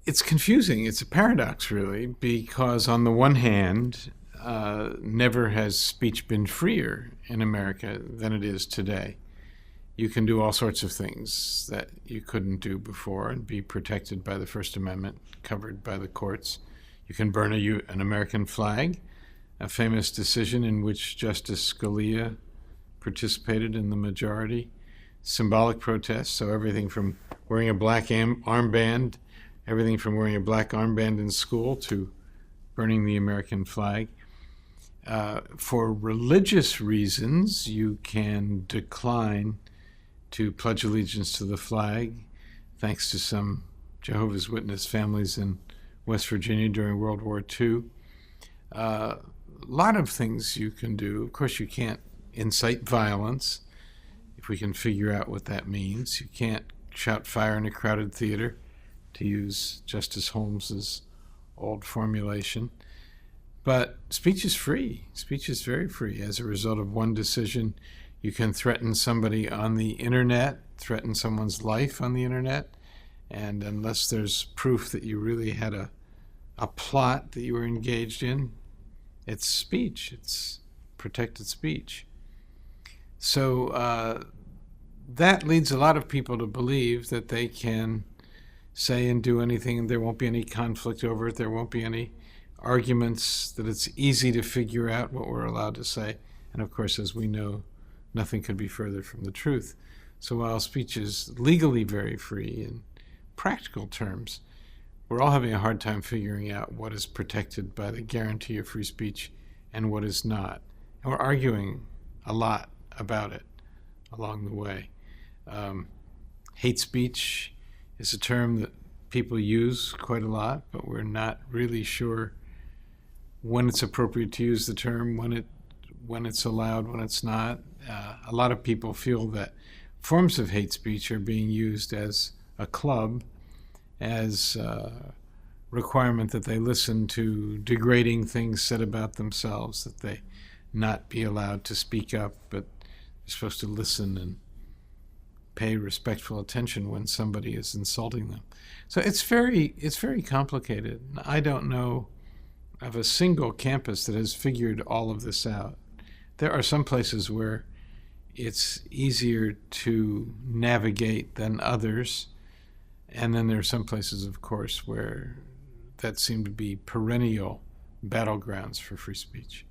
It's confusing. It's a paradox, really, because on the one hand, never has speech been freer in America than it is today. You can do all sorts of things that you couldn't do before and be protected by the First Amendment, covered by the courts. You can burn an American flag, a famous decision in which Justice Scalia participated in the majority. Symbolic protests, so everything from wearing a black armband, everything from wearing a black armband in school to burning the American flag. For religious reasons, you can decline to pledge allegiance to the flag, thanks to some Jehovah's Witness families in West Virginia during World War II. A lot of things you can do. Of course, you can't incite violence, if we can figure out what that means. You can't shout fire in a crowded theater, to use Justice Holmes's old formulation. But speech is free. Speech is very free. As a result of one decision, you can threaten somebody on the internet, threaten someone's life on the internet, and unless there's proof that you really had a plot that you were engaged in, it's speech. It's protected speech. So that leads a lot of people to believe that they can say and do anything, and there won't be any conflict over it. There won't be any arguments, that it's easy to figure out what we're allowed to say. And of course, as we know, nothing could be further from the truth. So while speech is legally very free, in practical terms, we're all having a hard time figuring out what is protected by the guarantee of free speech and what is not. And we're arguing a lot about it along the way. Hate speech is a term that people use quite a lot, but we're not really sure when it's appropriate to use the term, when it's allowed, when it's not. A lot of people feel that forms of hate speech are being used as a club, as a requirement that they listen to degrading things said about themselves, that they not be allowed to speak up, but they're supposed to listen and pay respectful attention when somebody is insulting them. So it's very complicated. I don't know of a single campus that has figured all of this out. There are some places where it's easier to navigate than others, and then there are some places, of course, where that seem to be perennial battlegrounds for free speech.